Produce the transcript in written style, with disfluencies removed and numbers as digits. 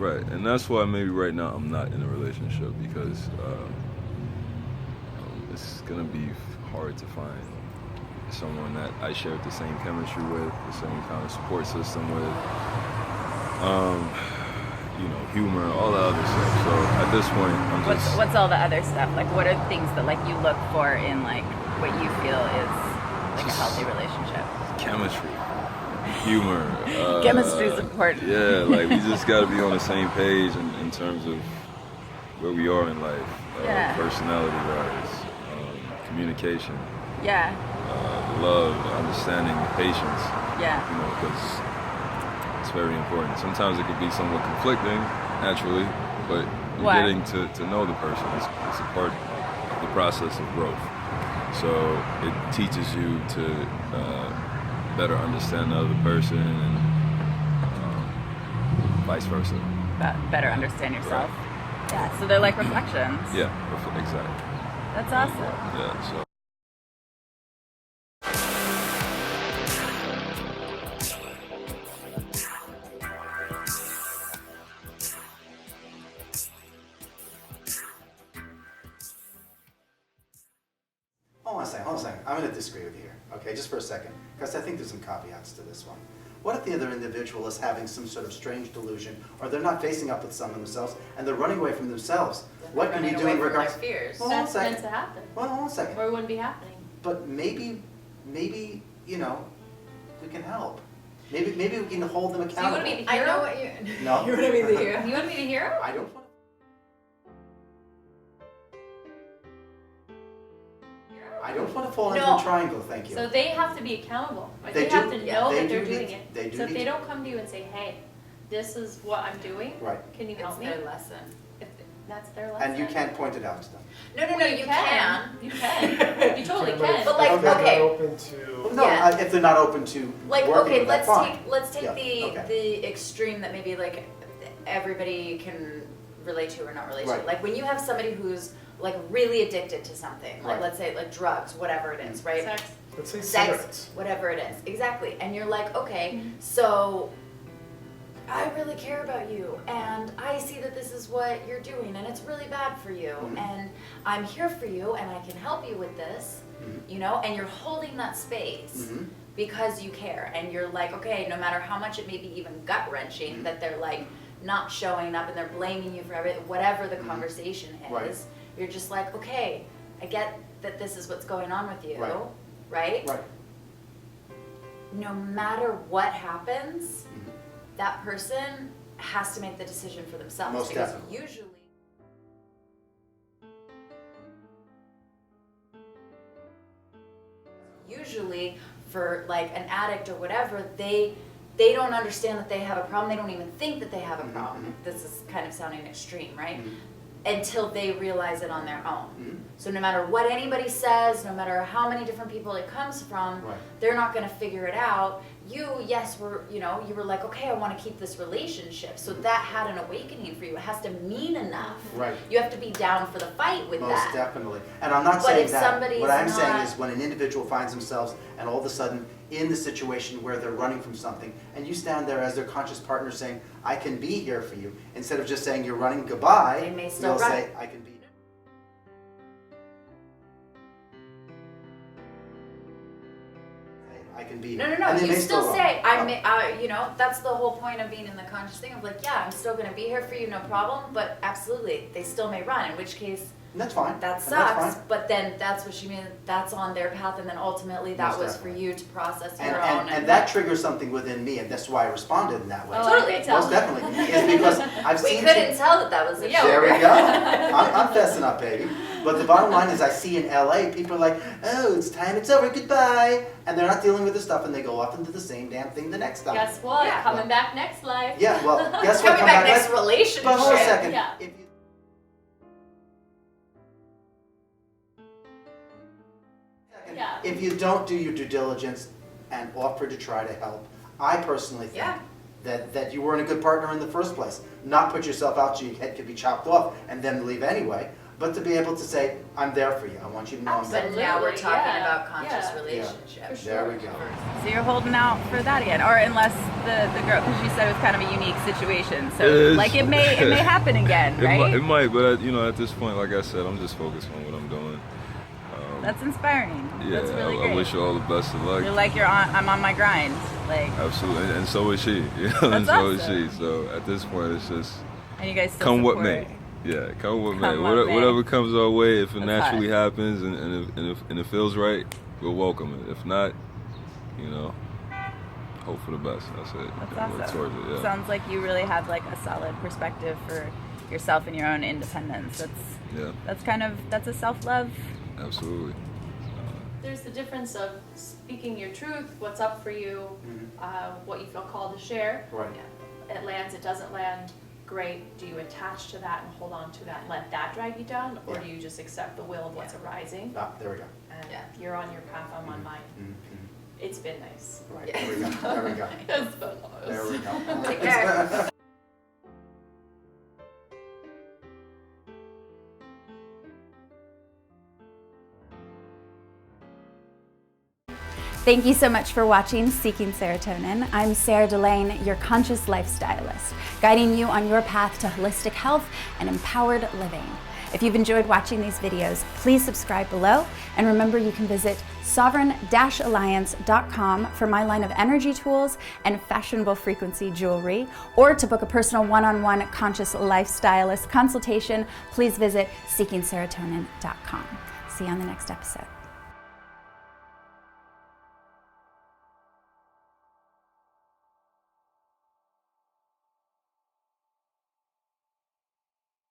Right, and that's why maybe right now I'm not in a relationship, because it's gonna be hard to find someone that I share the same chemistry with, the same kind of support system with, humor, all the other stuff. So at this point, I'm just... What's all the other stuff? Like, what are things that, like, you look for in, like, what you feel is, like, a healthy relationship? Chemistry, humor. Chemistry is important. Yeah, like, we just gotta be on the same page in terms of where we are in life, personality-wise, communication. Yeah. Love, understanding, patience. Yeah. Because it's very important. Sometimes it could be somewhat conflicting, naturally, but getting to know the person is a part of the process of growth. So it teaches you to better understand the other person, and vice versa. Better understand yourself. Right. Yeah. So they're like reflections. Yeah, exactly. That's awesome. Yeah. So. Hold on a second. I'm going to disagree with you here, okay, just for a second, because I think there's some caveats to this one. What if the other individual is having some sort of strange delusion, or they're not facing up with some of themselves, and they're running away from themselves? What can you do in regards to their fears? Well, hold on a That's second. meant to happen. Well, hold on a second. Or it wouldn't be happening. But maybe, we can help. Maybe we can hold them accountable. So you want to be the hero? I know what you... No. You want to be the hero? You want to be the hero? I don't want to fall into a triangle, thank you. So they have to be accountable. Right? They They do. have to know They that they're do doing need- it. they do So if need they to. don't come to you and say, hey, this is what I'm doing, Right. can you help It's me? their lesson. If that's their lesson. And you can't point it out to them. No, Well, you can. You can. You totally can. But like, Okay. okay, Open to... No, Yeah. if they're not open to like, working okay, with that, let's take Yeah, the okay. the extreme that maybe like everybody can relate to or not relate to. Right. Like when you have somebody who's like really addicted to something, like Right. let's say like drugs, whatever it is, right? Sex. Let's say Sex, cigarettes. whatever it is, exactly. And you're like, okay, so I really care about you, and I see that this is what you're doing, and it's really bad for you, and I'm here for you, and I can help you with this, and you're holding that space because you care, and you're like, okay, no matter how much it may be even gut-wrenching that they're like not showing up and they're blaming you for whatever the conversation is, Right. you're just like, okay, I get that this is what's going on with you, Right. right? Right. No matter what happens, that person has to make the decision for themselves. Most because definitely. usually for like an addict or whatever, they don't understand that they have a problem. They don't even think that they have a problem. This is kind of sounding extreme, right? Until they realize it on their own. So no matter what anybody says, no matter how many different people it comes from, Right. they're not going to figure it out. You were like, okay, I want to keep this relationship. So that had an awakening for you. It has to mean enough. Right. You have to be down for the fight with Most that. definitely. And I'm not But saying if that. somebody's What I'm saying not- is when an individual finds themselves and all of a sudden in the situation where they're running from something, and you stand there as their conscious partner saying, I can be here for you, instead of just saying you're running goodbye, They may still you'll run. say, I can be. I can be. No. And they You may still run. say, Oh. that's the whole point of being in the conscious thing of like, yeah, I'm still going to be here for you, no problem. But absolutely, they still may run. In which case, And that's fine. that And sucks. that's fine. But then that's what she means. That's on their path, and then ultimately that Most was definitely. for you to process And, your and, own. and that triggers something within me, and that's why I responded in that way. Oh, Totally. I can tell. Most definitely. Is because I've we seen couldn't tell that was a Yeah, joke. There we go. I'm fessing up, baby. But the bottom line is I see in LA, people are like, oh, it's time, it's over, goodbye. And they're not dealing with the stuff, and they go off into the same damn thing the next time. Guess what? Yeah. Coming back next life. Yeah, well, guess what? Coming back next next. relationship. But hold a second. Yeah. If you, Yeah. if you don't do your due diligence and offer to try to help, I personally think Yeah. that you weren't a good partner in the first place. Not put yourself out so your head could be chopped off and then leave anyway, but to be able to say, I'm there for you. I want you to know I'm there. But now we're talking yeah, about conscious yeah. relationships. For There sure. we go. So you're holding out for that again, or unless the girl, because you said it was kind of a unique situation. So It is. like it may happen again, right? It might, but you know, at this point, like I said, I'm just focused on what I'm doing. That's inspiring. Yeah, That's really great. I wish you all the best of luck. You're like I'm on my grind, like. Absolutely, and so is she. You know, and That's so awesome. is she. So at this point, it's just And you guys still come what support. may. Yeah, come what may. Come what may. Whatever comes our way, if it That's naturally hot. happens and it feels right, we'll welcome it. If not, you know, hope for the best. That's it. That's And work awesome. towards it, yeah. Sounds like you really have like a solid perspective for yourself and your own independence. That's a self-love. Absolutely. There's the difference of speaking your truth, what's up for you, what you feel called to share. Right. It lands, it doesn't land, great. Do you attach to that and hold on to that and let that drag you down? Or Yeah. do you just accept the will of what's arising? Ah, there we go. And Yeah. you're on your path, I'm on mine. Mhm. It's been nice. Right, there we go. There we go. It's been nice. There we go. Take care. Thank you so much for watching Seeking Serotonin. I'm Sarah Delane, your conscious lifestylist, guiding you on your path to holistic health and empowered living. If you've enjoyed watching these videos, please subscribe below, and remember you can visit sovereign-alliance.com for my line of energy tools and fashionable frequency jewelry, or to book a personal one-on-one conscious lifestylist consultation, please visit seekingserotonin.com. See you on the next episode.